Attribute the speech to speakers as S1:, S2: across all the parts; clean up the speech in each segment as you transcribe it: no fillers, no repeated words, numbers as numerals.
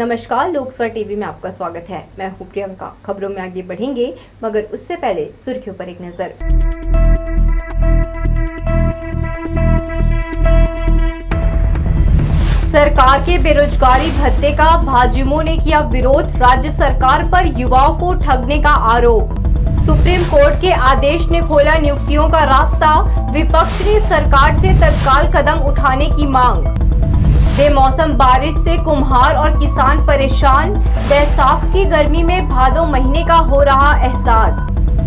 S1: नमस्कार, लोकसभा टीवी में आपका स्वागत है। मैं हूं प्रियंका। खबरों में आगे बढ़ेंगे, मगर उससे पहले सुर्खियों पर एक नजर। सरकार के बेरोजगारी भत्ते का भाजयुमों ने किया विरोध। राज्य सरकार पर युवाओं को ठगने का आरोप। सुप्रीम कोर्ट के आदेश ने खोला नियुक्तियों का रास्ता। विपक्ष ने सरकार से तत्काल कदम उठाने की मांग। बेमौसम बारिश से कुम्हार और किसान परेशान। बैसाख की गर्मी में भादो महीने का हो रहा एहसास।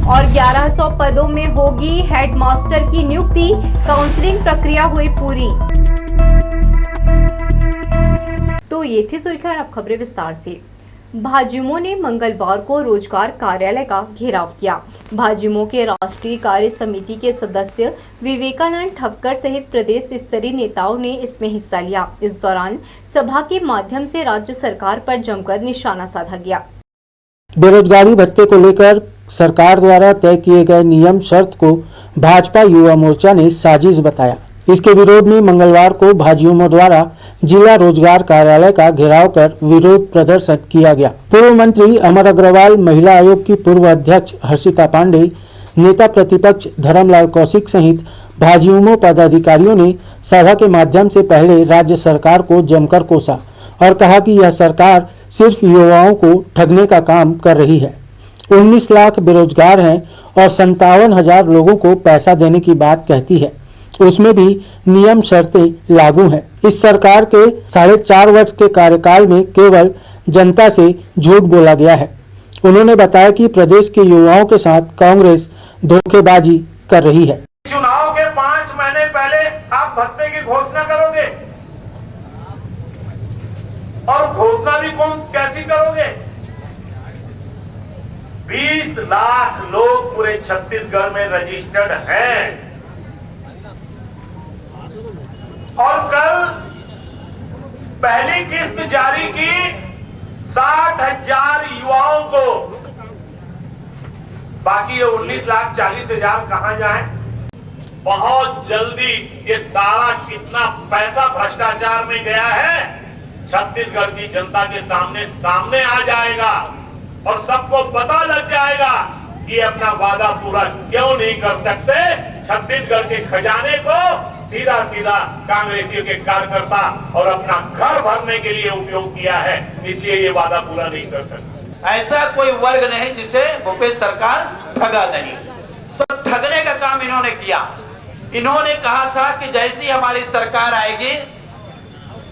S1: और 1100 पदों में होगी हेडमास्टर की नियुक्ति। काउंसलिंग प्रक्रिया हुई पूरी। तो ये थी सुर्खियां, अब खबरें विस्तार से। भाजयुमों ने मंगलवार को रोजगार कार्यालय का घेराव किया। भाजयुमों के राष्ट्रीय कार्य समिति के सदस्य विवेकानंद ठक्कर सहित प्रदेश स्तरीय नेताओं ने इसमें हिस्सा लिया। इस दौरान सभा के माध्यम से राज्य सरकार पर जमकर निशाना साधा गया।
S2: बेरोजगारी भत्ते को लेकर सरकार द्वारा तय किए गए नियम शर्त को भाजपा युवा मोर्चा ने साजिश बताया। इसके विरोध में मंगलवार को भाजयुमों द्वारा जिला रोजगार कार्यालय का घेराव कर विरोध प्रदर्शन किया गया। पूर्व मंत्री अमर अग्रवाल, महिला आयोग की पूर्व अध्यक्ष हर्षिता पांडे, नेता प्रतिपक्ष धर्मलाल कौशिक सहित भाजयुमों पदाधिकारियों ने सभा के माध्यम से पहले राज्य सरकार को जमकर कोसा और कहा कि यह सरकार सिर्फ युवाओं को ठगने का काम कर रही है। 19 लाख बेरोजगार हैं और 57,000 लोगों को पैसा देने की बात कहती है। उसमें भी नियम शर्तें लागू हैं। इस सरकार के 4.5 वर्ष के कार्यकाल में केवल जनता से झूठ बोला गया है। उन्होंने बताया कि प्रदेश के युवाओं के साथ कांग्रेस धोखेबाजी कर रही है।
S3: चुनाव के 5 महीने पहले आप भत्ते की घोषणा करोगे और घोषणा भी कैसी करोगे? 20 लाख लोग पूरे छत्तीसगढ़ में रजिस्टर्ड हैं और कल पहली किस्त जारी की 60,000 युवाओं को। बाकी ये 19,40,000 कहां जाए? बहुत जल्दी ये सारा कितना पैसा भ्रष्टाचार में गया है छत्तीसगढ़ की जनता के सामने आ जाएगा और सबको पता लग जाएगा कि अपना वादा पूरा क्यों नहीं कर सकते। छत्तीसगढ़ के खजाने को सीधा कांग्रेसियों के कार्यकर्ता और अपना घर भरने के लिए उपयोग किया है, इसलिए ये वादा पूरा नहीं कर सकता।
S4: ऐसा कोई वर्ग नहीं जिसे भूपेश सरकार ठगा नहीं। तो ठगने का काम इन्होंने किया। इन्होंने कहा था कि जैसी हमारी सरकार आएगी,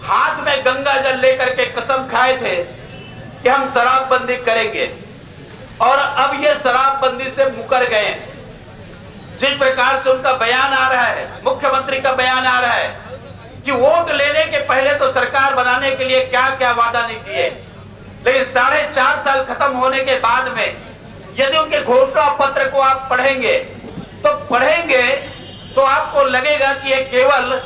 S4: हाथ में गंगा जल लेकर के कसम खाए थे कि हम शराबबंदी करेंगे और अब ये शराबबंदी से मुकर गए। जिस प्रकार से उनका बयान आ रहा है, मुख्यमंत्री का बयान आ रहा है कि वोट लेने के पहले तो सरकार बनाने के लिए क्या क्या वादा नहीं किए, लेकिन 4.5 साल खत्म होने के बाद में यदि उनके घोषणा पत्र को आप पढ़ेंगे तो आपको लगेगा कि ये केवल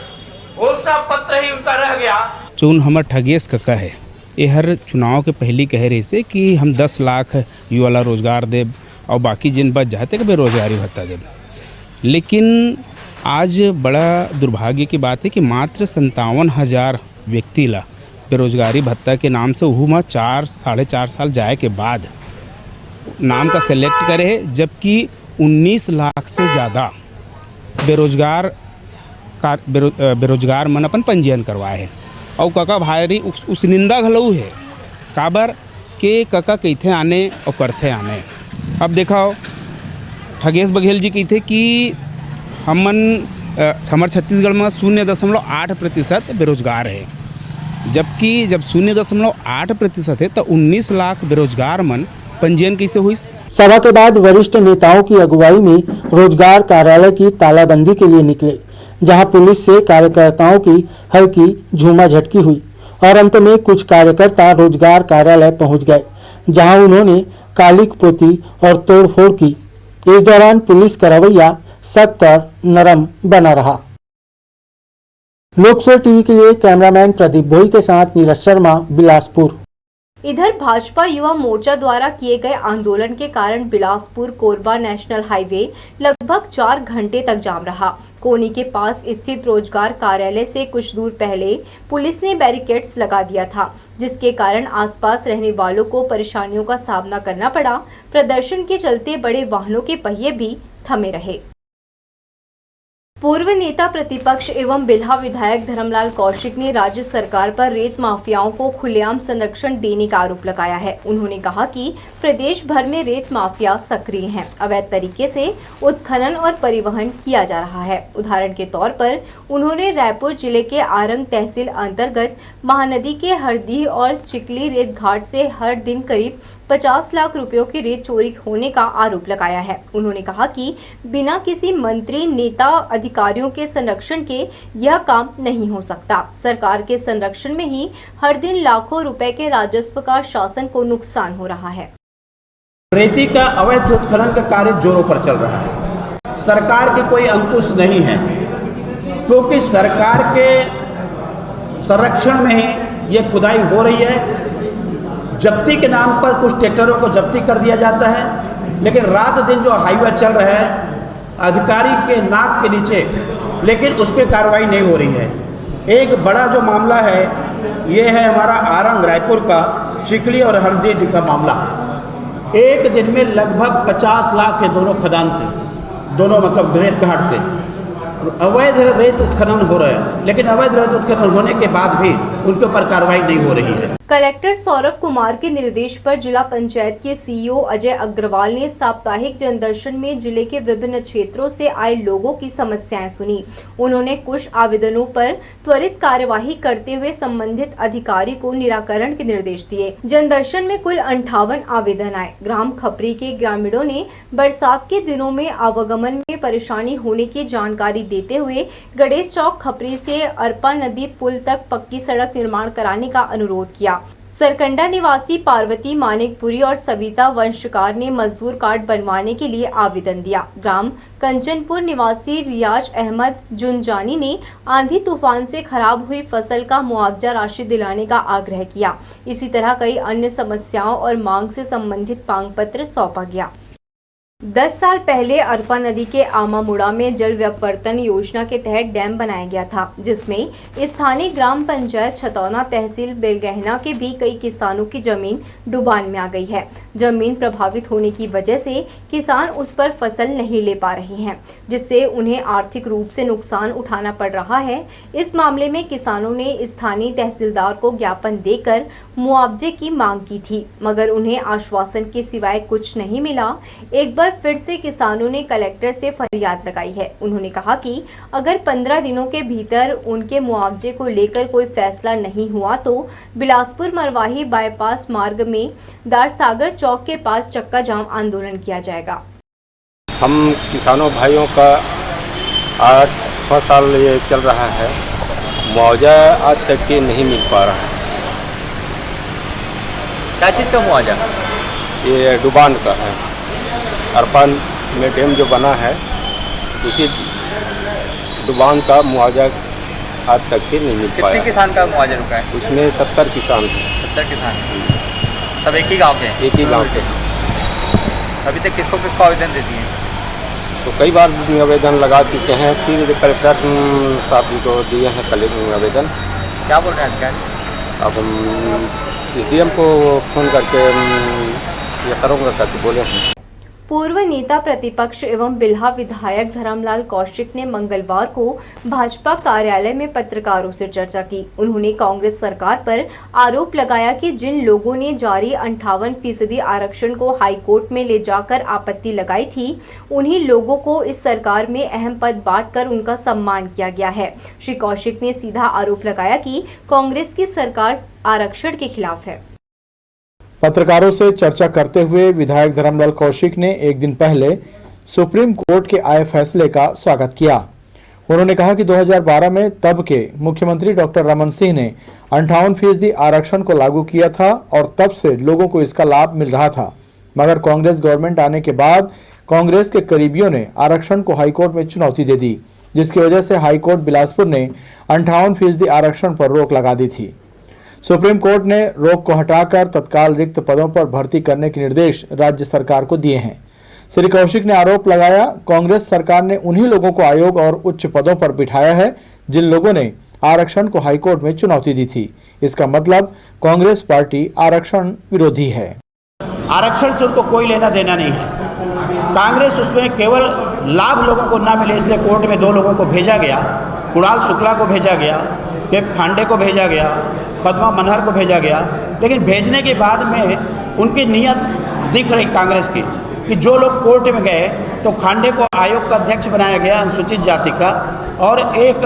S4: घोषणा पत्र ही उनका रह गया।
S5: चुन हमर ठगेश कक्का है, ये हर चुनाव के पहले कह रही से कि हम 10 लाख युवा ला रोजगार देव और बाकी जिन बच जाते बेरोजगारी भत्ता देव। लेकिन आज बड़ा दुर्भाग्य की बात है कि मात्र 57,000 व्यक्ति ला बेरोजगारी भत्ता के नाम से वह 4-4.5 साल जाए के बाद नाम का सेलेक्ट करे, जबकि 19 लाख से ज़्यादा बेरोजगार मन अपन पंजीयन करवाए हैं। और कका भारी उस निंदा घलऊ है काबर के कका कहते आने और करते आने। अब देखा ठगेश बघेल जी कहते कि हमारे छत्तीसगढ़ में 0.8% बेरोजगार है, जबकि जब 0.8% है तो 19 लाख बेरोजगार मन पंजीयन कैसे हुई?
S2: सभा के बाद वरिष्ठ नेताओं की अगुवाई में रोजगार कार्यालय की तालाबंदी के लिए निकले, जहां पुलिस से कार्यकर्ताओं की हल्की झूमाझटकी हुई और अंत में कुछ कार्यकर्ता रोजगार कार्यालय पहुंच गए, जहां उन्होंने कालिक पोती और तोड़फोड़ की। इस दौरान पुलिस का रवैया सख्त और नरम बना रहा। लोकसभा टीवी के लिए कैमरामैन प्रदीप भोई के साथ नीरज शर्मा, बिलासपुर।
S1: इधर भाजपा युवा मोर्चा द्वारा किए गए आंदोलन के कारण बिलासपुर कोरबा नेशनल हाईवे लगभग 4 घंटे तक जाम रहा। कोनी के पास स्थित रोजगार कार्यालय से कुछ दूर पहले पुलिस ने बैरिकेड्स लगा दिया था, जिसके कारण आसपास रहने वालों को परेशानियों का सामना करना पड़ा। प्रदर्शन के चलते बड़े वाहनों के पहिए भी थमे रहे। पूर्व नेता प्रतिपक्ष एवं बिल्हा विधायक धर्मलाल कौशिक ने राज्य सरकार पर रेत माफियाओं को खुलेआम संरक्षण देने का आरोप लगाया है। उन्होंने कहा कि प्रदेश भर में रेत माफिया सक्रिय हैं, अवैध तरीके से उत्खनन और परिवहन किया जा रहा है। उदाहरण के तौर पर उन्होंने रायपुर जिले के आरंग तहसील अंतर्गत महानदी के हरदीह और चिकली रेत घाट से हर दिन करीब 50 लाख रुपयों की रेत चोरी होने का आरोप लगाया है। उन्होंने कहा कि बिना किसी मंत्री, नेता, अधिकारियों के संरक्षण के यह काम नहीं हो सकता। सरकार के संरक्षण में ही हर दिन लाखों रुपए के राजस्व का शासन को नुकसान हो रहा है।
S4: रेती का अवैध उत्खनन का कार्य जोरों पर चल रहा है। सरकार की कोई अंकुश नहीं है, क्योंकि सरकार के संरक्षण में ही ये खुदाई हो रही है। जब्ती के नाम पर कुछ ट्रैक्टरों को जब्ती कर दिया जाता है, लेकिन रात दिन जो हाईवे चल रहा है अधिकारी के नाक के नीचे, लेकिन उस पर कार्रवाई नहीं हो रही है। एक बड़ा जो मामला है ये है हमारा आरंग रायपुर का चिकली और हरदी का मामला। एक दिन में लगभग 50 लाख के दोनों खदान से, दोनों मतलब रेत घाट से अवैध रेत उत्खनन हो रहा है, लेकिन अवैध रेत उत्खनन होने के बाद भी उनके ऊपर कार्रवाई नहीं हो रही है।
S1: कलेक्टर सौरभ कुमार के निर्देश पर जिला पंचायत के सीईओ अजय अग्रवाल ने साप्ताहिक जनदर्शन में जिले के विभिन्न क्षेत्रों से आए लोगों की समस्याएं सुनी। उन्होंने कुछ आवेदनों पर त्वरित कार्यवाही करते हुए संबंधित अधिकारी को निराकरण के निर्देश दिए। जनदर्शन में कुल 58 आवेदन आए। ग्राम खपरी के ग्रामीणों ने बरसात के दिनों में आवागमन में परेशानी होने की जानकारी देते हुए गणेश चौक खपरी से अरपा नदी पुल तक पक्की सड़क निर्माण कराने का अनुरोध किया। सरकंडा निवासी पार्वती मानिकपुरी और सविता वंशकार ने मजदूर कार्ड बनवाने के लिए आवेदन दिया। ग्राम कंचनपुर निवासी रियाज अहमद जुनजानी ने आंधी तूफान से खराब हुई फसल का मुआवजा राशि दिलाने का आग्रह किया। इसी तरह कई अन्य समस्याओं और मांग से संबंधित मांग पत्र सौंपा गया। 10 साल पहले अरपा नदी के आमामुड़ा में जल व्यवर्तन योजना के तहत डैम बनाया गया था, जिसमें स्थानीय ग्राम पंचायत छतौना तहसील बेलगहना के भी कई किसानों की जमीन डुबान में आ गई है। जमीन प्रभावित होने की वजह से किसान उस पर फसल नहीं ले पा रहे हैं, जिससे उन्हें आर्थिक रूप से नुकसान उठाना पड़ रहा है। इस मामले में किसानों ने स्थानीय तहसीलदार को ज्ञापन देकर मुआवजे की मांग की थी, मगर उन्हें आश्वासन के सिवाय कुछ नहीं मिला। एक बार फिर से किसानों ने कलेक्टर से फरियाद लगाई है। उन्होंने कहा कि अगर 15 दिनों के भीतर उनके मुआवजे को लेकर कोई फैसला नहीं हुआ तो बिलासपुर मरवाही बाईपास मार्ग में दारसागर चौक के पास चक्का जाम आंदोलन किया जाएगा।
S6: हम किसानों भाइयों का 8 साल ये चल रहा है, मुआवजा आज तक के नहीं मिल पा रहा है।
S7: क्या चीज़ का मुआवजा?
S6: ये डुबान का है। अरपान में डैम जो बना है उसी डुबान का मुआवजा आज तक के नहीं मिल पाया।
S7: कितने किसान का मुआवजा रुका है?
S6: उसमें 70 किसान हैं।
S7: 70 किसान सब एक ही गांव के?
S6: एक ही गांव के।
S7: अभी तक किसको किसको आवेदन दे दिए?
S6: तो कई बार आवेदन लगा चुके हैं, फिर कलेक्टर साहब को दिए हैं कल आवेदन।
S7: क्या बोल रहे हैं अधिकारी?
S6: अब हम SDM को फ़ोन करके ये करूँगा करके बोले हैं।
S1: पूर्व नेता प्रतिपक्ष एवं बिल्हा विधायक धर्मलाल कौशिक ने मंगलवार को भाजपा कार्यालय में पत्रकारों से चर्चा की। उन्होंने कांग्रेस सरकार पर आरोप लगाया कि जिन लोगों ने जारी 58% आरक्षण को हाईकोर्ट में ले जाकर आपत्ति लगाई थी, उन्हीं लोगों को इस सरकार में अहम पद बांटकर उनका सम्मान किया गया है। श्री कौशिक ने सीधा आरोप लगाया कि कांग्रेस की सरकार आरक्षण के खिलाफ है।
S8: पत्रकारों से चर्चा करते हुए विधायक धर्मलाल कौशिक ने एक दिन पहले सुप्रीम कोर्ट के आए फैसले का स्वागत किया। उन्होंने कहा कि 2012 में तब के मुख्यमंत्री डॉक्टर रमन सिंह ने 58% आरक्षण को लागू किया था और तब से लोगों को इसका लाभ मिल रहा था, मगर कांग्रेस गवर्नमेंट आने के बाद कांग्रेस के करीबियों ने आरक्षण को हाईकोर्ट में चुनौती दे दी, जिसकी वजह से हाईकोर्ट बिलासपुर ने 58% आरक्षण पर रोक लगा दी थी। सुप्रीम कोर्ट ने रोक को हटाकर तत्काल रिक्त पदों पर भर्ती करने के निर्देश राज्य सरकार को दिए हैं। श्री कौशिक ने आरोप लगाया, कांग्रेस सरकार ने उन्हीं लोगों को आयोग और उच्च पदों पर बिठाया है जिन लोगों ने आरक्षण को हाईकोर्ट में चुनौती दी थी। इसका मतलब कांग्रेस पार्टी आरक्षण विरोधी है।
S9: आरक्षण से उनको कोई लेना देना नहीं है। कांग्रेस उसमें केवल लाभ लोगों को ना मिले इसलिए कोर्ट में 2 लोगों को भेजा गया, कुणाल शुक्ला को भेजा गया, देव खांडे को भेजा गया, पद्मा मनहर को भेजा गया। लेकिन भेजने के बाद में उनकी नीयत दिख रही कांग्रेस की कि जो लोग कोर्ट में गए तो खांडे को आयोग का अध्यक्ष बनाया गया अनुसूचित जाति का, और एक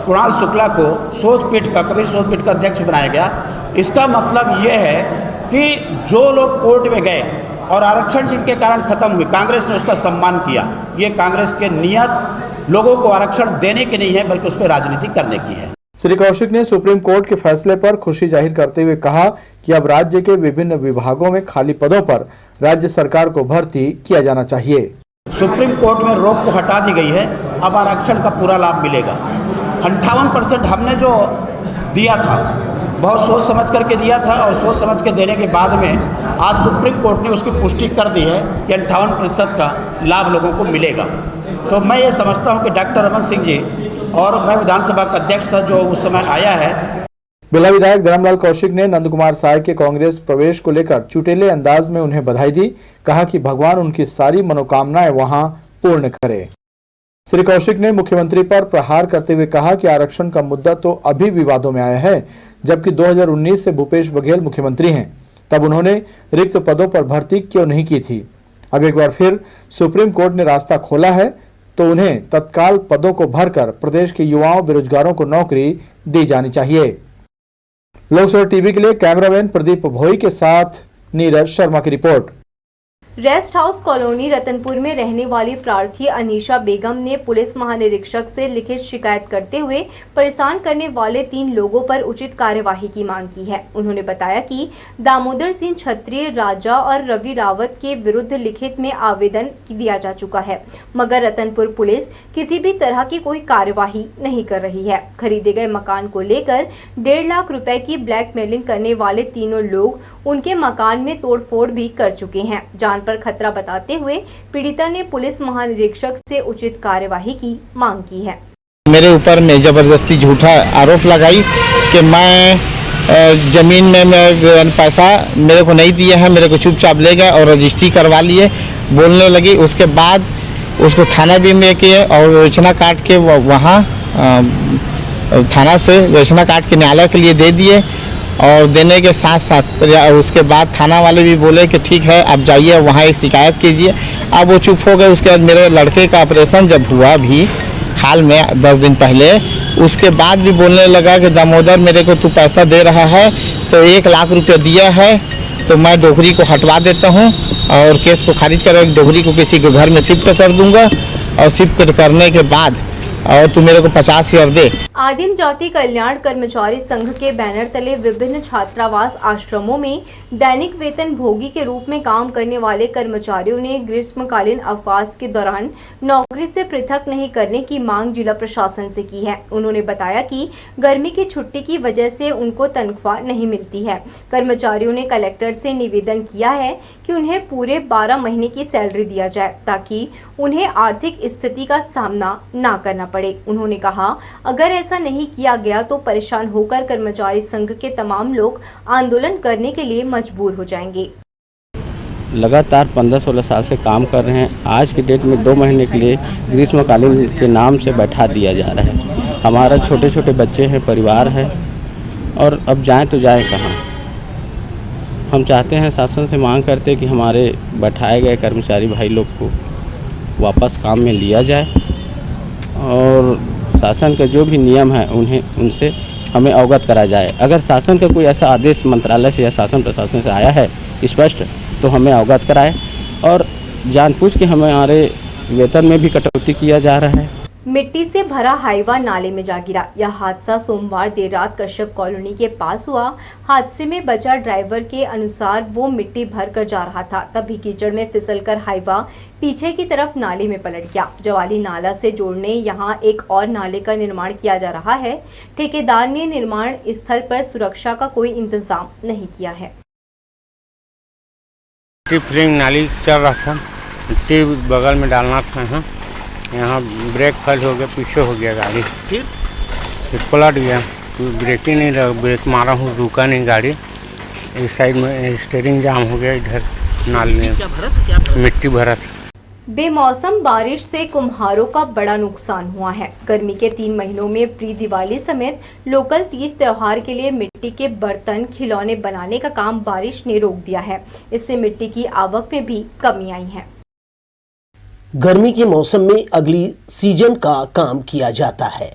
S9: कुणाल शुक्ला को शोधपीठ का कबीर शोधपीठ का अध्यक्ष बनाया गया। इसका मतलब ये है कि जो लोग कोर्ट में गए और आरक्षण जिनके कारण खत्म हुई, कांग्रेस ने उसका सम्मान किया। ये कांग्रेस के नियत लोगों को आरक्षण देने की नहीं है बल्कि उस पर राजनीति करने की है।
S8: श्री कौशिक ने सुप्रीम कोर्ट के फैसले पर खुशी जाहिर करते हुए कहा कि अब राज्य के विभिन्न विभागों में खाली पदों पर राज्य सरकार को भर्ती किया जाना चाहिए।
S9: सुप्रीम कोर्ट में रोक को हटा दी गई है, अब आरक्षण का पूरा लाभ मिलेगा। 58% हमने जो दिया था बहुत सोच समझ करके दिया था, और सोच समझ के देने के बाद में आज सुप्रीम कोर्ट ने उसकी पुष्टि कर दी है कि 58% का लाभ लोगों को मिलेगा। तो मैं ये समझता हूँ कि डॉक्टर रमन सिंह जी और मैं विधानसभा का अध्यक्ष था जो उस समय आया है।
S8: बेला विधायक धर्मलाल कौशिक ने नंदकुमार साय के कांग्रेस प्रवेश को लेकर चुटेले अंदाज में उन्हें बधाई दी। कहा कि भगवान उनकी सारी मनोकामनाएं वहां पूर्ण करे। श्री कौशिक ने मुख्यमंत्री पर प्रहार करते हुए कहा कि आरक्षण का मुद्दा तो अभी विवादों में आया है, जबकि 2019 से भूपेश बघेल मुख्यमंत्री हैं, तब उन्होंने रिक्त पदों पर भर्ती क्यों नहीं की थी। अब एक बार फिर सुप्रीम कोर्ट ने रास्ता खोला है तो उन्हें तत्काल पदों को भरकर प्रदेश के युवाओं बेरोजगारों को नौकरी दी जानी चाहिए। लोकसभा टीवी के लिए कैमरामैन प्रदीप भोई के साथ नीरज शर्मा की report.
S1: Rest house colony Ratanpur में रहने वाली प्रार्थी अनीशा बेगम ने पुलिस महानिरीक्षक से लिखित शिकायत करते हुए परेशान करने वाले 3 लोगों पर उचित कार्यवाही की मांग की है। उन्होंने बताया कि दामोदर सिंह छत्री, राजा और रवि रावत के विरुद्ध लिखित में आवेदन दिया जा चुका है, मगर रतनपुर पुलिस किसी भी तरह की कोई कार्यवाही नहीं कर रही है। खरीदे गए मकान को लेकर 1.5 लाख रुपए की ब्लैकमेलिंग करने वाले तीनों लोग उनके मकान में तोड़फोड़ भी कर चुके हैं। जान पर खतरा बताते हुए पीड़िता ने पुलिस महानिरीक्षक से उचित कार्यवाही की मांग की है।
S10: मेरे ऊपर में जबरदस्ती झूठा आरोप लगाई कि मैं जमीन में मैं पैसा मेरे को नहीं दिया है, मेरे को चुपचाप ले गए और रजिस्ट्री करवा लिए बोलने लगी। उसके बाद उसको थाना भी में किए और विवेचना काट के वहाँ थाना से विवेचना काट के न्यायालय के लिए दे दिए, और देने के साथ साथ उसके बाद थाना वाले भी बोले कि ठीक है आप जाइए वहाँ एक शिकायत कीजिए। अब वो चुप हो गए। उसके बाद मेरे लड़के का ऑपरेशन जब हुआ भी हाल में 10 दिन पहले, उसके बाद भी बोलने लगा कि दामोदर मेरे को तू पैसा दे रहा है तो 1 लाख रुपया दिया है तो मैं डोगरी को हटवा देता हूँ और केस को खारिज कर डोगरी को किसी के घर में शिफ्ट कर दूंगा, और शिफ्ट करने के बाद और तू मेरे को 50,000 दे।
S1: आदिम जाति कल्याण कर्मचारी संघ के बैनर तले विभिन्न छात्रावास आश्रमों में दैनिक वेतन भोगी के रूप में काम करने वाले कर्मचारियों ने ग्रीष्मकालीन अवकाश के दौरान नौकरी से पृथक नहीं करने की मांग जिला प्रशासन से की है। उन्होंने बताया कि गर्मी की छुट्टी की वजह से उनको तनख्वाह नहीं मिलती है। कर्मचारियों ने कलेक्टर से निवेदन किया है कि उन्हें पूरे 12 महीने की सैलरी दिया जाए ताकि उन्हें आर्थिक स्थिति का सामना न करना पड़े। उन्होंने कहा अगर ऐसा नहीं किया गया तो परेशान होकर कर्मचारी संघ के तमाम लोग आंदोलन करने के लिए मजबूर हो जाएंगे।
S11: लगातार 15-16 साल से काम कर रहे हैं। आज की डेट में 2 महीने के लिए ग्रीष्मकालीन के नाम से बैठा दिया जा रहा है। हमारा छोटे छोटे बच्चे हैं, परिवार है, और अब जाएं तो जाएं कहाँ। हम चाहते हैं, शासन से मांग करते हैं कि हमारे बैठाए गए कर्मचारी भाई लोग को वापस काम में लिया जाए, और शासन का जो भी नियम है उनसे हमें अवगत करा जाए। अगर शासन का कोई ऐसा आदेश मंत्रालय से या शासन प्रशासन से आया है स्पष्ट, तो हमें अवगत कराए। और जानबूझ के हमारे वेतन में भी कटौती किया जा रहा है।
S1: मिट्टी से भरा हाईवा नाले में जा गिरा। यह हादसा सोमवार देर रात कश्यप कॉलोनी के पास हुआ। हादसे में बचा ड्राइवर के अनुसार वो मिट्टी भर कर जा रहा था, तभी कीचड़ में फिसलकर हाईवा पीछे की तरफ नाले में पलट गया। जवाली नाला से जोड़ने यहां एक और नाले का निर्माण किया जा रहा है। ठेकेदार ने निर्माण स्थल पर सुरक्षा का कोई इंतजाम नहीं किया है।
S6: नाली चल रहा था, मिट्टी बगल में डालना था, यहाँ ब्रेक फेल हो गया, पीछे हो गया गाड़ी, फिर पलट गया। ब्रेक ही नहीं लगा, ब्रेक मारा हूँ, रुका नहीं गाड़ी। इस साइड में स्टीयरिंग जाम हो गया, इधर नाले में मिट्टी भरा था।
S1: बेमौसम बारिश से कुम्हारों का बड़ा नुकसान हुआ है। गर्मी के 3 महीनों में प्री दिवाली समेत लोकल तीज त्योहार के लिए मिट्टी के बर्तन खिलौने बनाने का काम बारिश ने रोक दिया है। इससे मिट्टी की आवक में भी कमी आई है।
S12: गर्मी के मौसम में अगली सीजन का काम किया जाता है।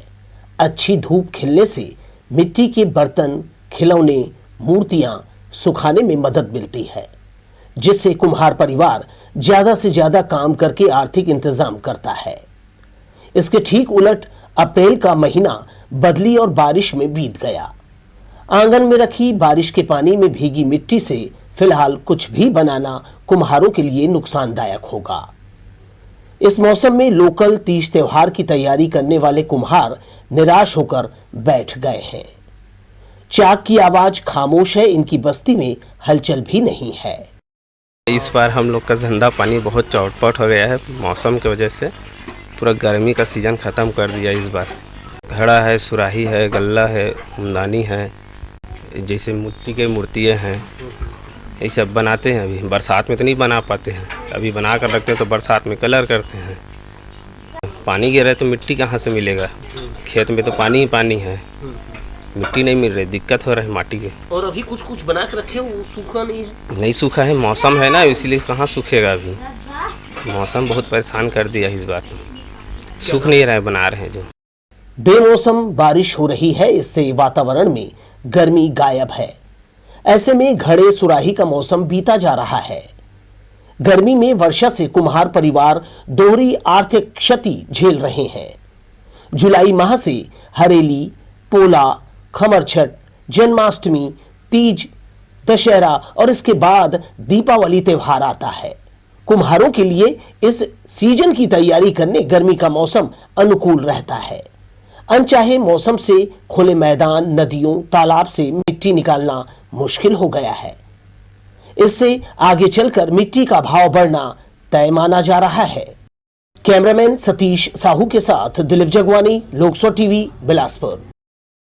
S12: अच्छी धूप खिलने से मिट्टी के बर्तन, खिलौने, मूर्तियां सुखाने में मदद मिलती है, जिससे कुम्हार परिवार ज्यादा से ज्यादा काम करके आर्थिक इंतजाम करता है। इसके ठीक उलट अप्रैल का महीना बदली और बारिश में बीत गया। आंगन में रखी बारिश के पानी में भीगी मिट्टी से फिलहाल कुछ भी बनाना कुम्हारों के लिए नुकसानदायक होगा। इस मौसम में लोकल तीज त्योहार की तैयारी करने वाले कुम्हार निराश होकर बैठ गए हैं। चाक की आवाज खामोश है, इनकी बस्ती में हलचल भी नहीं है।
S13: इस बार हम लोग का धंधा पानी बहुत चौपट हो गया है। मौसम की वजह से पूरा गर्मी का सीजन ख़त्म कर दिया इस बार। घड़ा है, सुराही है, गल्ला है, कुंदानी है, जैसे मिट्टी के मूर्तियाँ हैं, ये सब बनाते हैं। अभी बरसात में तो नहीं बना पाते हैं, अभी बना कर रखते हैं तो बरसात में कलर करते हैं। पानी गिर रहा है तो मिट्टी कहाँ से मिलेगा? खेत में तो पानी ही पानी है, मिट्टी नहीं मिल रही, दिक्कत हो रहा है माटी के।
S12: और अभी कुछ बना के रखे हो, सूखा नहीं है?
S13: नहीं सूखा है, मौसम है ना, इसीलिए कहाँ सूखेगा। अभी मौसम बहुत परेशान कर दिया इस बार, सूख नहीं रहा है, बना रहे हैं जो।
S12: बेमौसम बारिश हो रही है, इससे वातावरण में गर्मी गायब है। ऐसे में घड़े सुराही का मौसम बीता जा रहा है। गर्मी में वर्षा से कुम्हार परिवार दोहरी आर्थिक क्षति झेल रहे हैं। जुलाई माह से हरेली, पोला, खमरछठ, जन्माष्टमी, तीज, दशहरा और इसके बाद दीपावली त्योहार आता है। कुम्हारों के लिए इस सीजन की तैयारी करने गर्मी का मौसम अनुकूल रहता है। अनचाहे मौसम से खुले मैदान, नदियों, तालाब से मिट्टी निकालना मुश्किल हो गया है। इससे आगे चलकर मिट्टी का भाव बढ़ना तय माना जा रहा है। कैमरामैन सतीश साहू के साथ दिलीप जगवानी, लोकसभा टीवी, बिलासपुर।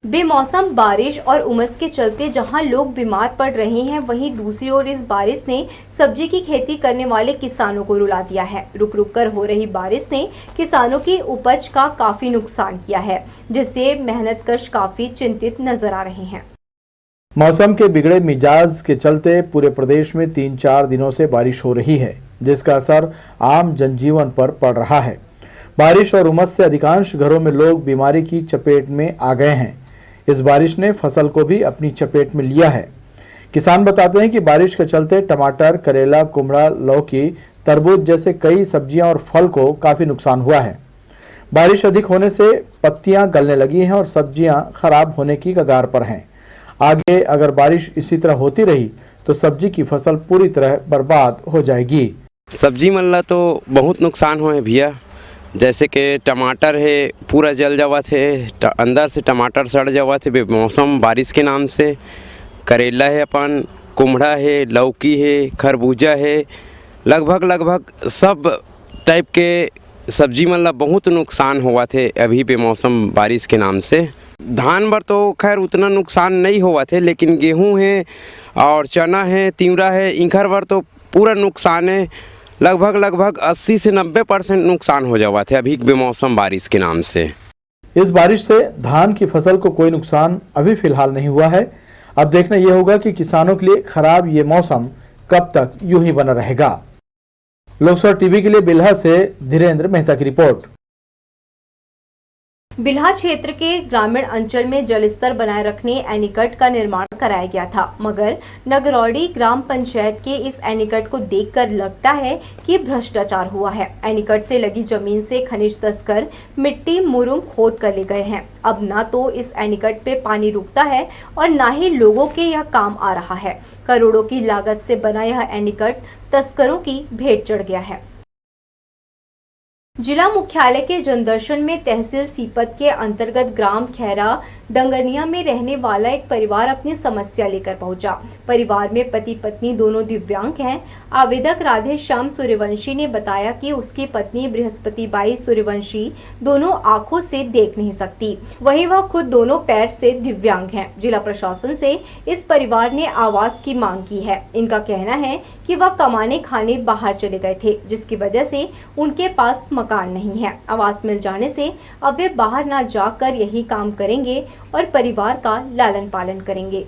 S1: बेमौसम बारिश और उमस के चलते जहां लोग बीमार पड़ रहे हैं, वहीं दूसरी ओर इस बारिश ने सब्जी की खेती करने वाले किसानों को रुला दिया है। रुक रुक कर हो रही बारिश ने किसानों की उपज का काफी नुकसान किया है, जिससे मेहनतकश काफी चिंतित नजर आ रहे हैं।
S8: मौसम के बिगड़े मिजाज के चलते पूरे प्रदेश में 3-4 दिनों से बारिश हो रही है, जिसका असर आम जनजीवन पर पड़ रहा है। बारिश और उमस से अधिकांश घरों में लोग बीमारी की चपेट में आ गए हैं। इस बारिश ने फसल को भी अपनी चपेट में लिया है। किसान बताते हैं कि बारिश के चलते टमाटर, करेला, कुमड़ा, लौकी, तरबूज जैसे कई सब्जियां और फल को काफी नुकसान हुआ है। बारिश अधिक होने से पत्तियां गलने लगी हैं और सब्जियां खराब होने की कगार पर हैं। आगे अगर बारिश इसी तरह होती रही तो सब्जी की फसल पूरी तरह बर्बाद हो जाएगी।
S13: सब्जी मल्ला तो बहुत नुकसान हुए भैया, जैसे कि टमाटर है पूरा जल जावा थे, अंदर से टमाटर सड़ जावा थे बेमौसम बारिश के नाम से। करेला है, अपन कुमड़ा है, लौकी है, खरबूजा है, लगभग सब टाइप के सब्जी मल्ला बहुत नुकसान हुआ थे अभी बेमौसम बारिश के नाम से। धान पर तो खैर उतना नुकसान नहीं हुआ थे, लेकिन गेहूं है और चना है, तिवरा है, इंखर पर तो पूरा नुकसान है। लगभग 80 से 90% नुकसान हो जावा थे अभी बेमौसम बारिश के नाम से।
S8: इस बारिश से धान की फसल को कोई नुकसान अभी फिलहाल नहीं हुआ है। अब देखना यह होगा कि किसानों के लिए खराब ये मौसम कब तक यूं ही बना रहेगा। लोकसभा टीवी के लिए बिल्हा से धीरेन्द्र मेहता की रिपोर्ट।
S1: बिल्हा क्षेत्र के ग्रामीण अंचल में जल स्तर बनाए रखने एनीकट का निर्माण कराया गया था, मगर नगरौड़ी ग्राम पंचायत के इस एनीकट को देखकर लगता है कि भ्रष्टाचार हुआ है। एनीकट से लगी जमीन से खनिज तस्कर मिट्टी मुरुम खोद कर ले गए हैं। अब ना तो इस एनीकट पे पानी रुकता है और ना ही लोगों के यह काम आ रहा है। करोड़ों की लागत से बना यह एनीकट तस्करों की भेंट चढ़ गया है। जिला मुख्यालय के जनदर्शन में तहसील सीपत के अंतर्गत ग्राम खैरा डंगनिया में रहने वाला एक परिवार अपनी समस्या लेकर पहुंचा। परिवार में पति पत्नी दोनों दिव्यांग हैं। आवेदक राधे श्याम सूर्यवंशी ने बताया कि उसकी पत्नी बृहस्पतिबाई सूर्यवंशी दोनों आंखों से देख नहीं सकती, वहीं वह खुद दोनों पैर से दिव्यांग हैं। जिला प्रशासन से इस परिवार ने आवास की मांग की है। इनका कहना है कि वह कमाने खाने बाहर चले गए थे, जिसकी वजह से उनके पास मकान नहीं है। आवास मिल जाने से अब वे बाहर न जाकर यही काम करेंगे और परिवार का लालन पालन करेंगे।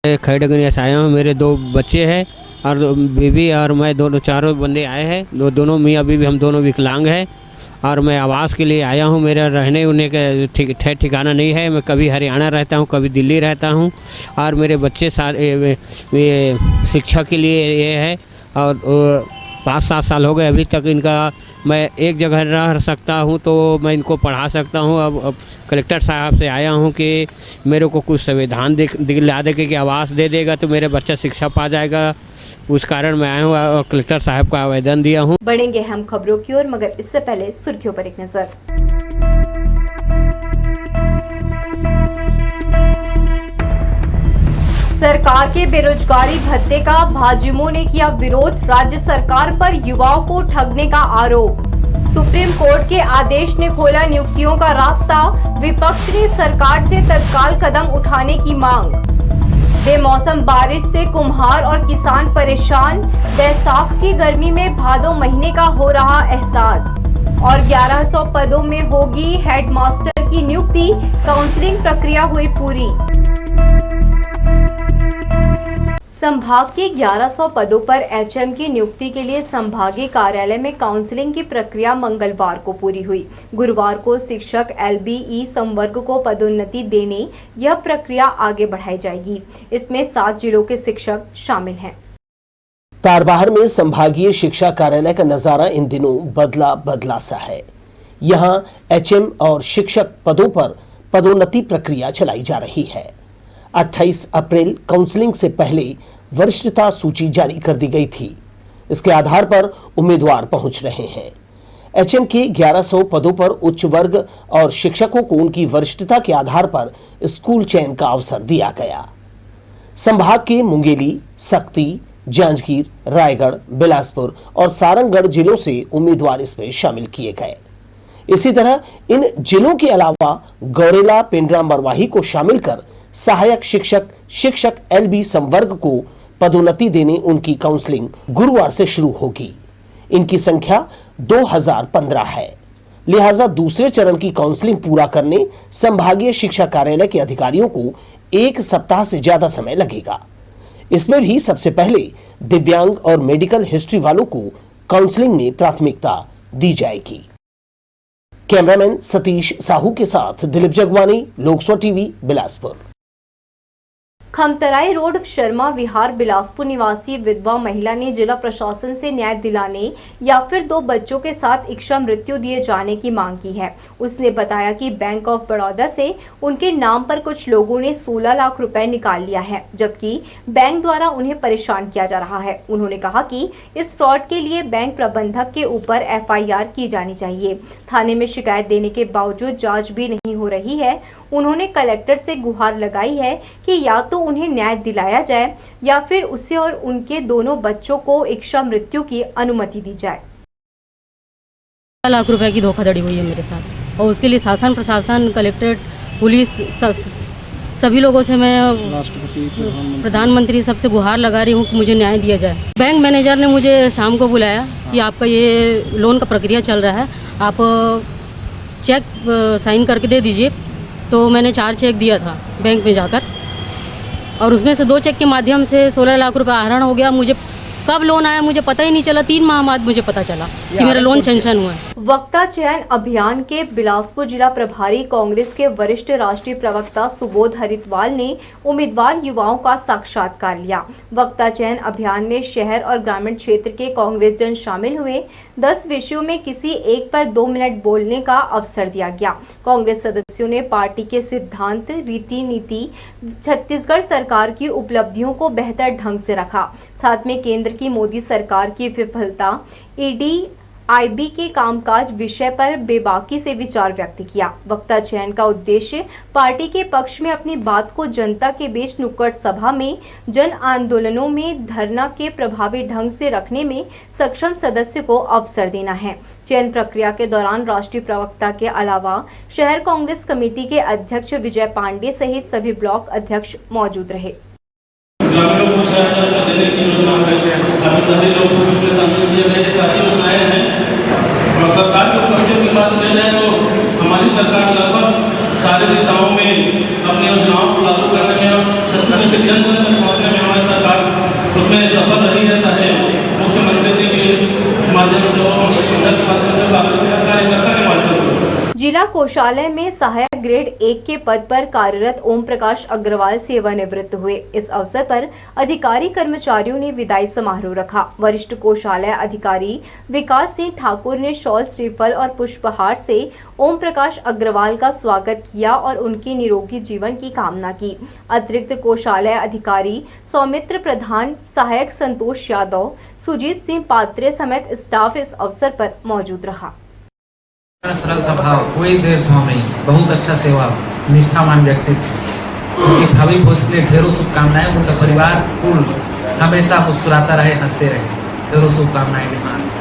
S14: खैडगनिया से आया हूँ, मेरे 2 बच्चे हैं और बीवी और मैं दोनों चारों बंदे आए हैं। दोनों मियाँ बीवी हम दोनों विकलांग हैं और मैं आवास के लिए आया हूँ। मेरा रहने उन्हें का ठिकाना नहीं है। मैं कभी हरियाणा रहता हूँ, कभी दिल्ली रहता हूँ और मेरे बच्चे ये शिक्षा के लिए ये है और 5-7 साल हो गए अभी तक इनका मैं एक जगह रह सकता हूँ तो मैं इनको पढ़ा सकता हूँ। अब कलेक्टर साहब से आया हूँ कि मेरे को कुछ संविधान दिला दे कि आवास दे देगा तो मेरे बच्चा शिक्षा पा जाएगा। उस कारण मैं आया हूँ और कलेक्टर साहब को आवेदन दिया हूँ।
S1: बढ़ेंगे हम खबरों की ओर, मगर इससे पहले सुर्खियों पर एक नजर। सरकार के बेरोजगारी भत्ते का भाजयुमों ने किया विरोध, राज्य सरकार पर युवाओं को ठगने का आरोप। सुप्रीम कोर्ट के आदेश ने खोला नियुक्तियों का रास्ता, विपक्ष ने सरकार से तत्काल कदम उठाने की मांग। बेमौसम बारिश से कुम्हार और किसान परेशान, बैसाख की गर्मी में भादो महीने का हो रहा एहसास। और 1100 पदों में होगी हेडमास्टर की नियुक्ति, काउंसलिंग प्रक्रिया हुई पूरी। संभाग के 1100 पदों पर एचएम की नियुक्ति के लिए संभागीय कार्यालय में काउंसलिंग की प्रक्रिया मंगलवार को पूरी हुई। गुरुवार को शिक्षक LBE संवर्ग को पदोन्नति देने यह प्रक्रिया आगे बढ़ाई जाएगी। इसमें 7 जिलों के शिक्षक शामिल हैं।
S12: तारबहार में संभागीय शिक्षा कार्यालय का नजारा इन दिनों बदला बदला सा है। यहां HM और शिक्षक पदों पर पदोन्नति प्रक्रिया चलाई जा रही है। 28 अप्रैल काउंसलिंग से पहले वरिष्ठता सूची जारी कर दी गई थी। इसके आधार पर उम्मीदवार पहुंच रहे हैं। HM के 1100 पदों पर उच्च वर्ग और शिक्षकों को उनकी वरिष्ठता के आधार पर स्कूल चयन का अवसर दिया गया। संभाग के मुंगेली, सक्ती, जांजगीर, रायगढ़, बिलासपुर और सारंगढ़ जिलों से उम्मीदवार इसमें शामिल किए गए। इसी तरह इन जिलों के अलावा गौरेला, पिंडरा, मरवाही को शामिल कर सहायक शिक्षक LB संवर्ग को पदोन्नति देने उनकी काउंसलिंग गुरुवार से शुरू होगी। इनकी संख्या 2015 है, लिहाजा दूसरे चरण की काउंसलिंग पूरा करने संभागीय शिक्षा कार्यालय के अधिकारियों को 1 सप्ताह से ज्यादा समय लगेगा। इसमें भी सबसे पहले दिव्यांग और मेडिकल हिस्ट्री वालों को काउंसलिंग में प्राथमिकता दी जाएगी। कैमरामैन सतीश साहू के साथ दिलीप जगवानी, लोकसभा टीवी, बिलासपुर।
S1: खमतराई रोड शर्मा विहार बिलासपुर निवासी विधवा महिला ने जिला प्रशासन से न्याय दिलाने या फिर 2 बच्चों के साथ इच्छा मृत्यु दिए जाने की मांग की है। उसने बताया कि बैंक ऑफ बड़ौदा से उनके नाम पर कुछ लोगों ने 16 लाख रुपए निकाल लिया है, जबकि बैंक द्वारा उन्हें परेशान किया जा रहा है। उन्होंने कहा कि इस फ्रॉड के लिए बैंक प्रबंधक के ऊपर FIR की जानी चाहिए। थाने में शिकायत देने के बावजूद जाँच भी नहीं हो रही है। उन्होंने कलेक्टर से गुहार लगाई है कि या तो उन्हें न्याय दिलाया जाए या फिर उसे और उनके दोनों बच्चों को इच्छा मृत्यु की अनुमति दी जाए।
S15: 16 लाख रुपए की धोखाधड़ी हुई है मेरे साथ और उसके लिए शासन, प्रशासन, कलेक्ट्रेट, पुलिस, सभी लोगों से मैं प्रधानमंत्री सबसे गुहार लगा रही हूँ कि मुझे न्याय दिया जाए। बैंक मैनेजर ने मुझे शाम को बुलाया कि आपका ये लोन का प्रक्रिया चल रहा है, आप चेक साइन करके दे दीजिए। तो मैंने 4 चेक दिया था बैंक में जाकर और उसमें से 2 चेक के माध्यम से 16 लाख रुपए आहरण हो गया। मुझे कब लोन आया मुझे पता ही नहीं चला, 3 माह बाद मुझे पता चला। कि मेरा लोन सैंक्शन हुआ है।
S1: वक्ता चयन अभियान के बिलासपुर जिला प्रभारी कांग्रेस के वरिष्ठ राष्ट्रीय प्रवक्ता सुबोध हरितवाल ने उम्मीदवार युवाओं का साक्षात्कार लिया। वक्ता चयन अभियान में शहर और ग्रामीण क्षेत्र के कांग्रेस जन शामिल हुए। 10 विषयों में किसी एक पर 2 मिनट बोलने का अवसर दिया गया। कांग्रेस सदस्यों ने पार्टी के सिद्धांत, रीति नीति, छत्तीसगढ़ सरकार की उपलब्धियों को बेहतर ढंग से रखा। साथ में केंद्र की मोदी सरकार की विफलता, ईडी आईबी के कामकाज विषय पर बेबाकी से विचार व्यक्त किया। वक्ता चयन का उद्देश्य पार्टी के पक्ष में अपनी बात को जनता के बीच नुक्कड़ सभा में, जन आंदोलनों में, धरना के प्रभावी ढंग से रखने में सक्षम सदस्य को अवसर देना है। चयन प्रक्रिया के दौरान राष्ट्रीय प्रवक्ता के अलावा शहर कांग्रेस कमेटी के अध्यक्ष विजय पांडे सहित सभी ब्लॉक अध्यक्ष मौजूद रहे।
S16: सरकार की उपलब्धियों की बात की जाए तो हमारी सरकार लगभग सारे दिशाओं में अपनी योजनाओं को लागू करने में और छत्तीसगढ़ के जन जन तक पहुँचने में हमारी सरकार उसमें सफल रही है। चाहे मुख्यमंत्री के माध्यम से हो, कार्यकर्ता के माध्यम से।
S1: जिला कोषालय में सहायक ग्रेड 1 के पद पर कार्यरत ओम प्रकाश अग्रवाल सेवानिवृत्त हुए। इस अवसर पर अधिकारी कर्मचारियों ने विदाई समारोह रखा। वरिष्ठ कोषालय अधिकारी विकास सिंह ठाकुर ने शॉल, श्रीफल और पुष्पहार से ओम प्रकाश अग्रवाल का स्वागत किया और उनके निरोगी जीवन की कामना की। अतिरिक्त कोषालय अधिकारी सौमित्र प्रधान, सहायक संतोष यादव, सुजीत सिंह पात्रे समेत स्टाफ इस अवसर पर मौजूद रहा।
S17: सरल स्वभाव, कोई भेदभाव नहीं, बहुत अच्छा सेवा, निष्ठावान व्यक्तित्व। उनके भावी भविष्य के लिए ढेरों शुभकामनाएं। उनका परिवार कुल हमेशा मुस्कुराता रहे, हंसते रहे। ढेरों शुभकामनाएं के साथ।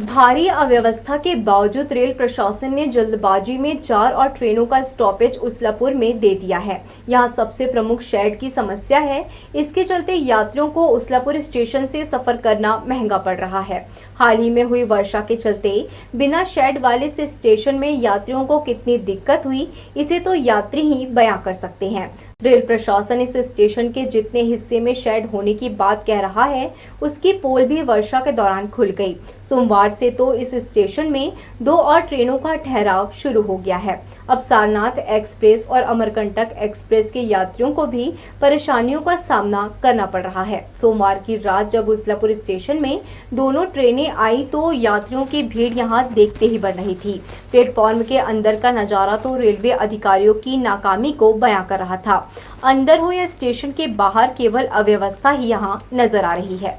S1: भारी अव्यवस्था के बावजूद रेल प्रशासन ने जल्दबाजी में 4 और ट्रेनों का स्टॉपेज उसलापुर में दे दिया है। यहां सबसे प्रमुख शेड की समस्या है। इसके चलते यात्रियों को उसलापुर स्टेशन से सफर करना महंगा पड़ रहा है। हाल ही में हुई वर्षा के चलते बिना शेड वाले इस स्टेशन में यात्रियों को कितनी दिक्कत हुई, इसे तो यात्री ही बयां कर सकते हैं। रेल प्रशासन इस स्टेशन के जितने हिस्से में शेड होने की बात कह रहा है, उसकी पोल भी वर्षा के दौरान खुल गई। सोमवार से तो इस स्टेशन में 2 और ट्रेनों का ठहराव शुरू हो गया है। अब सारनाथ एक्सप्रेस और अमरकंटक एक्सप्रेस के यात्रियों को भी परेशानियों का सामना करना पड़ रहा है। सोमवार की रात जब उसलापुर स्टेशन में दोनों ट्रेनें आई तो यात्रियों की भीड़ यहां देखते ही बढ़ रही थी। प्लेटफॉर्म के अंदर का नजारा तो रेलवे अधिकारियों की नाकामी को बयां कर रहा था। अंदर हो या स्टेशन के बाहर केवल अव्यवस्था ही यहां नजर आ रही है।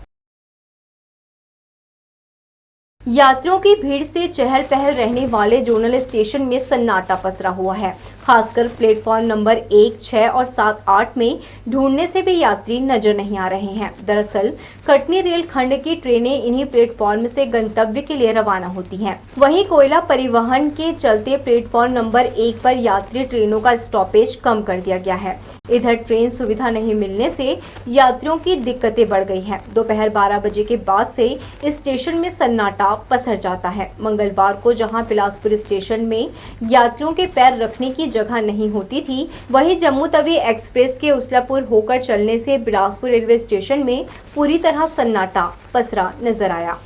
S1: यात्रियों की भीड़ से चहल पहल रहने वाले जोनल स्टेशन में सन्नाटा पसरा हुआ है। खासकर प्लेटफॉर्म नंबर 1, 6 और 7, 8 में ढूंढने से भी यात्री नजर नहीं आ रहे हैं। दरअसल कटनी रेल खंड की ट्रेनें इन्हीं प्लेटफॉर्म से गंतव्य के लिए रवाना होती हैं। वहीं कोयला परिवहन के चलते प्लेटफॉर्म नंबर 1 पर यात्री ट्रेनों का स्टॉपेज कम कर दिया गया है। इधर ट्रेन सुविधा नहीं मिलने से यात्रियों की दिक्कतें बढ़ गई हैं। दोपहर 12 बजे के बाद से स्टेशन में सन्नाटा पसर जाता है। मंगलवार को जहां बिलासपुर स्टेशन में यात्रियों के पैर रखने की जगह नहीं होती थी, वहीं जम्मू तवी एक्सप्रेस के उसलापुर होकर चलने से बिलासपुर रेलवे स्टेशन में पूरी तरह सन्नाटा पसरा नजर आया।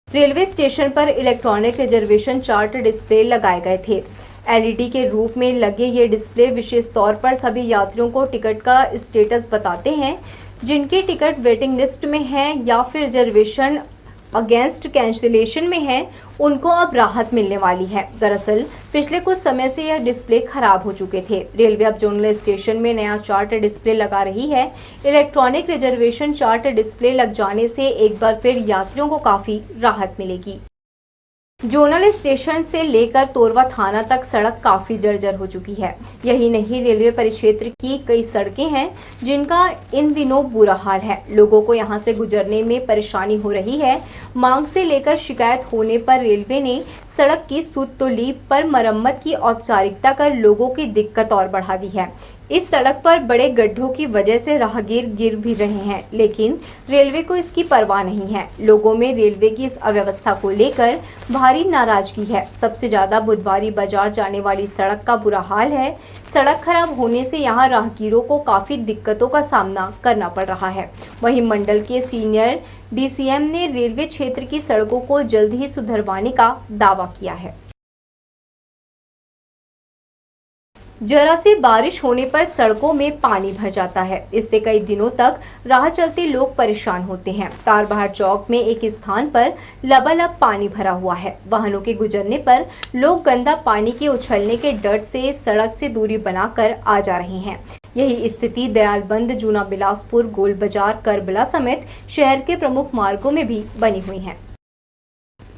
S1: रेलवे स्टेशन पर इलेक्ट्रॉनिक रिजर्वेशन चार्ट डिस्प्ले लगाए गए थे। एलईडी के रूप में लगे ये डिस्प्ले विशेष तौर पर सभी यात्रियों को टिकट का स्टेटस बताते हैं। जिनकी टिकट वेटिंग लिस्ट में है या फिर रिजर्वेशन अगेंस्ट कैंसिलेशन में है, उनको अब राहत मिलने वाली है। दरअसल पिछले कुछ समय से यह डिस्प्ले खराब हो चुके थे। रेलवे अब जोनल स्टेशन में नया चार्ट डिस्प्ले लगा रही है। इलेक्ट्रॉनिक रिजर्वेशन चार्ट डिस्प्ले लग जाने से एक बार फिर यात्रियों को काफी राहत मिलेगी। जोनल स्टेशन से लेकर तोरवा थाना तक सड़क काफी जर्जर हो चुकी है। यही नहीं, रेलवे परिक्षेत्र की कई सड़कें हैं जिनका इन दिनों बुरा हाल है। लोगों को यहां से गुजरने में परेशानी हो रही है। मांग से लेकर शिकायत होने पर रेलवे ने सड़क की सुध तो ली, पर मरम्मत की औपचारिकता कर लोगों की दिक्कत और बढ़ा दी है। इस सड़क पर बड़े गड्ढों की वजह से राहगीर गिर भी रहे हैं, लेकिन रेलवे को इसकी परवाह नहीं है। लोगों में रेलवे की इस अव्यवस्था को लेकर भारी नाराजगी है। सबसे ज्यादा बुधवारी बाजार जाने वाली सड़क का बुरा हाल है। सड़क खराब होने से यहां राहगीरों को काफी दिक्कतों का सामना करना पड़ रहा है। वहीं मंडल के सीनियर डीसीएम ने रेलवे क्षेत्र की सड़कों को जल्द ही सुधरवाने का दावा किया है। जरा सी बारिश होने पर सड़कों में पानी भर जाता है। इससे कई दिनों तक राह चलते लोग परेशान होते हैं। तारबहार चौक में एक स्थान पर लबालब पानी भरा हुआ है। वाहनों के गुजरने पर लोग गंदा पानी के उछलने के डर से सड़क से दूरी बनाकर आ जा रहे हैं। यही स्थिति दयालबंद, जूना बिलासपुर, गोल बाजार, करबला समेत शहर के प्रमुख मार्गों में भी बनी हुई है।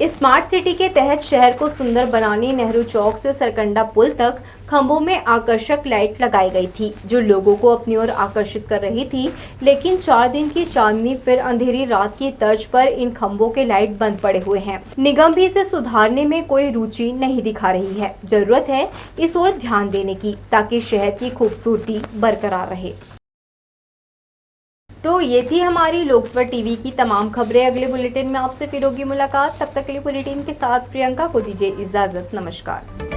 S1: स्मार्ट सिटी के तहत शहर को सुंदर बनाने नेहरू चौक से सरकंडा पुल तक खंभों में आकर्षक लाइट लगाई गई थी, जो लोगों को अपनी ओर आकर्षित कर रही थी। लेकिन 4 दिन की चांदनी फिर अंधेरी रात की तर्ज पर इन खंभों के लाइट बंद पड़े हुए हैं। निगम भी इसे सुधारने में कोई रुचि नहीं दिखा रही है। जरूरत है इस ओर ध्यान देने की, ताकि शहर की खूबसूरती बरकरार रहे। तो ये थी हमारी लोकसभा टीवी की तमाम खबरें। अगले बुलेटिन में आपसे फिर होगी मुलाकात। तब तक के लिए पूरी टीम के साथ प्रियंका को दीजिए इजाजत। नमस्कार।